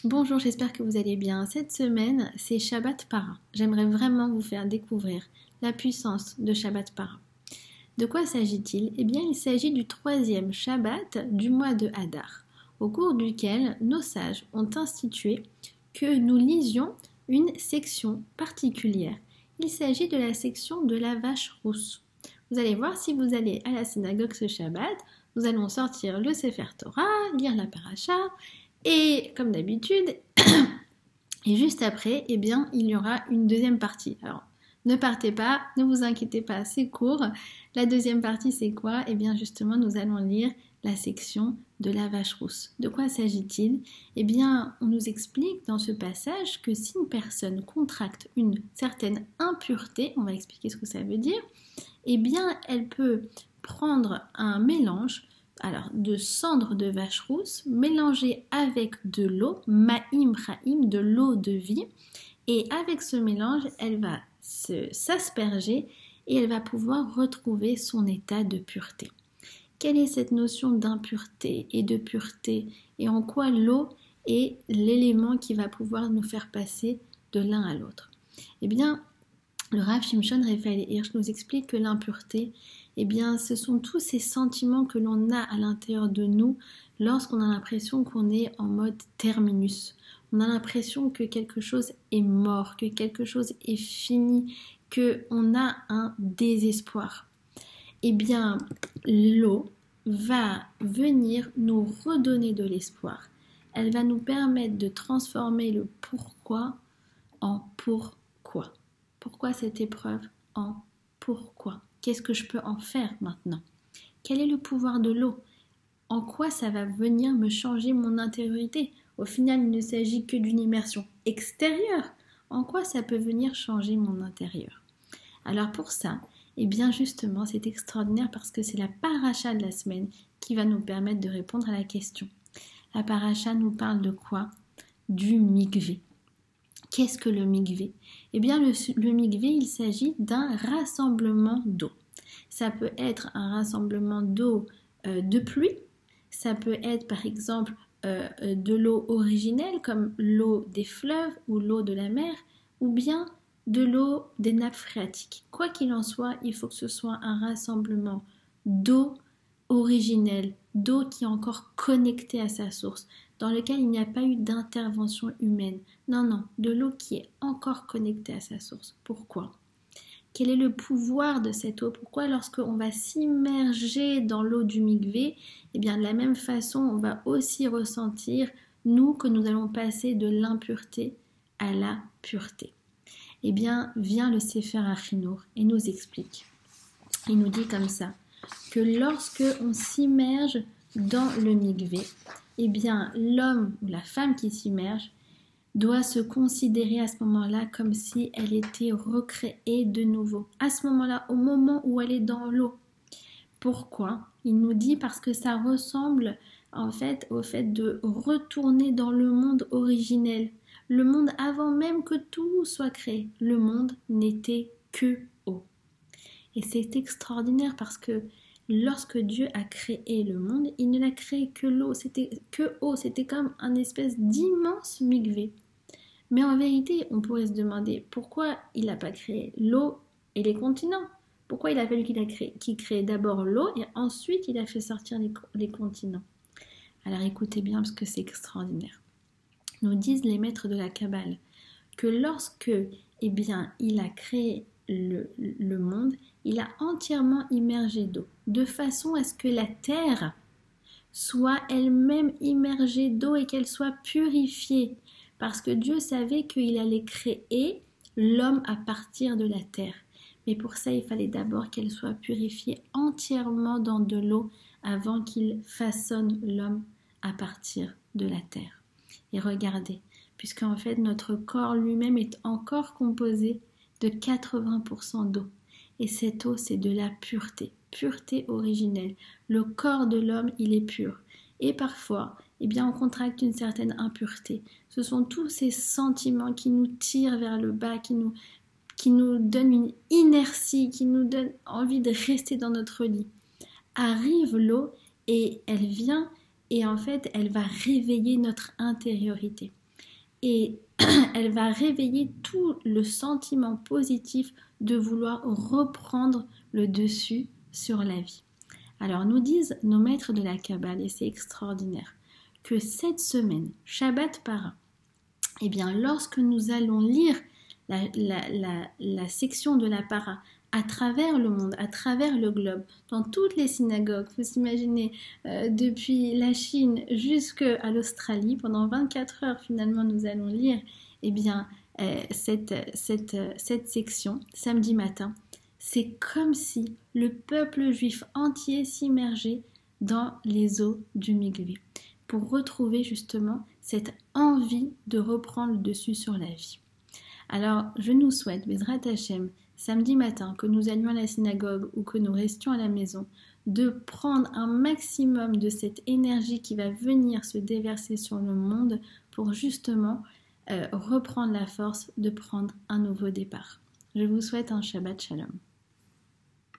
Bonjour, j'espère que vous allez bien. Cette semaine, c'est Shabbat Para. J'aimerais vraiment vous faire découvrir la puissance de Shabbat Para. De quoi s'agit-il? Eh bien, il s'agit du troisième Shabbat du mois de Hadar, au cours duquel nos sages ont institué que nous lisions une section particulière. Il s'agit de la section de la vache rousse. Vous allez voir, si vous allez à la synagogue ce Shabbat, nous allons sortir le Sefer Torah, lire la paracha, et comme d'habitude, et juste après, eh bien, il y aura une deuxième partie. Alors, ne partez pas, ne vous inquiétez pas, c'est court. La deuxième partie, c'est quoi? Eh bien, justement, nous allons lire la section de la vache rousse. De quoi s'agit-il? Eh bien, on nous explique dans ce passage que si une personne contracte une certaine impureté, on va expliquer ce que ça veut dire, eh bien, elle peut prendre un mélange de cendre de vache rousse mélangée avec de l'eau, ma'im ra'im, de l'eau de vie, et avec ce mélange, elle va s'asperger et elle va pouvoir retrouver son état de pureté. Quelle est cette notion d'impureté et de pureté et en quoi l'eau est l'élément qui va pouvoir nous faire passer de l'un à l'autre? Eh bien, le Rav Shimshon Raphaël Hirsch nous explique que l'impureté, eh bien, ce sont tous ces sentiments que l'on a à l'intérieur de nous lorsqu'on a l'impression qu'on est en mode terminus. On a l'impression que quelque chose est mort, que quelque chose est fini, qu'on a un désespoir. Eh bien, l'eau va venir nous redonner de l'espoir. Elle va nous permettre de transformer le pourquoi en pourquoi. Pourquoi cette épreuve en pourquoi? Qu'est-ce que je peux en faire maintenant? Quel est le pouvoir de l'eau? En quoi ça va venir me changer mon intériorité? Au final, il ne s'agit que d'une immersion extérieure. En quoi ça peut venir changer mon intérieur? Alors pour ça, eh bien justement, c'est extraordinaire parce que c'est la paracha de la semaine qui va nous permettre de répondre à la question. La paracha nous parle de quoi? Du mikvé. Qu'est-ce que le mikvé? Eh bien, le mikvé, il s'agit d'un rassemblement d'eau. Ça peut être un rassemblement d'eau de pluie, ça peut être par exemple de l'eau originelle comme l'eau des fleuves ou l'eau de la mer, ou bien de l'eau des nappes phréatiques. Quoi qu'il en soit, il faut que ce soit un rassemblement d'eau originelle, d'eau qui est encore connectée à sa source, dans lequel il n'y a pas eu d'intervention humaine. Non, de l'eau qui est encore connectée à sa source. Pourquoi? Quel est le pouvoir de cette eau? Pourquoi lorsqu'on va s'immerger dans l'eau du mikvé, eh bien de la même façon, on va aussi ressentir, nous, que nous allons passer de l'impureté à la pureté. Eh bien, vient le Sefer Achinour et nous explique. Il nous dit comme ça, que lorsque on s'immerge dans le mikvé, eh bien l'homme ou la femme qui s'immerge doit se considérer à ce moment-là comme si elle était recréée de nouveau. À ce moment-là, au moment où elle est dans l'eau. Pourquoi? Il nous dit parce que ça ressemble en fait au fait de retourner dans le monde originel. Le monde avant même que tout soit créé. Le monde n'était que eau. Et c'est extraordinaire parce que lorsque Dieu a créé le monde, il ne l'a créé que l'eau, c'était que eau, c'était comme un espèce d'immense mikvé. Mais en vérité, on pourrait se demander pourquoi il n'a pas créé l'eau et les continents. Pourquoi il a fallu qu'il crée d'abord l'eau et ensuite il a fait sortir les continents. Alors écoutez bien parce que c'est extraordinaire. Nous disent les maîtres de la Kabbale que lorsque il a créé le monde, il a entièrement immergé d'eau, de façon à ce que la terre soit elle-même immergée d'eau et qu'elle soit purifiée, parce que Dieu savait qu'il allait créer l'homme à partir de la terre. Mais pour ça, il fallait d'abord qu'elle soit purifiée entièrement dans de l'eau avant qu'il façonne l'homme à partir de la terre. Et regardez, puisqu'en fait notre corps lui-même est encore composé de 80% d'eau. Et cette eau, c'est de la pureté, pureté originelle. Le corps de l'homme, il est pur. Et parfois, on contracte une certaine impureté. Ce sont tous ces sentiments qui nous tirent vers le bas, qui nous donnent une inertie, qui nous donnent envie de rester dans notre lit. Arrive l'eau et elle vient et en fait, elle va réveiller notre intériorité. et elle va réveiller tout le sentiment positif de vouloir reprendre le dessus sur la vie. Alors nous disent nos maîtres de la Kabbale, et c'est extraordinaire, que cette semaine, Shabbat Para, eh bien lorsque nous allons lire la section de la Para à travers le monde, à travers le globe, dans toutes les synagogues, vous imaginez, depuis la Chine jusqu'à l'Australie, pendant 24 heures finalement nous allons lire eh bien, cette section samedi matin. C'est comme si le peuple juif entier s'immergeait dans les eaux du Mikvé pour retrouver justement cette envie de reprendre le dessus sur la vie. Alors, je nous souhaite, Bezrat Hashem, samedi matin, que nous allions à la synagogue ou que nous restions à la maison, de prendre un maximum de cette énergie qui va venir se déverser sur le monde pour justement reprendre la force de prendre un nouveau départ. Je vous souhaite un Shabbat Shalom.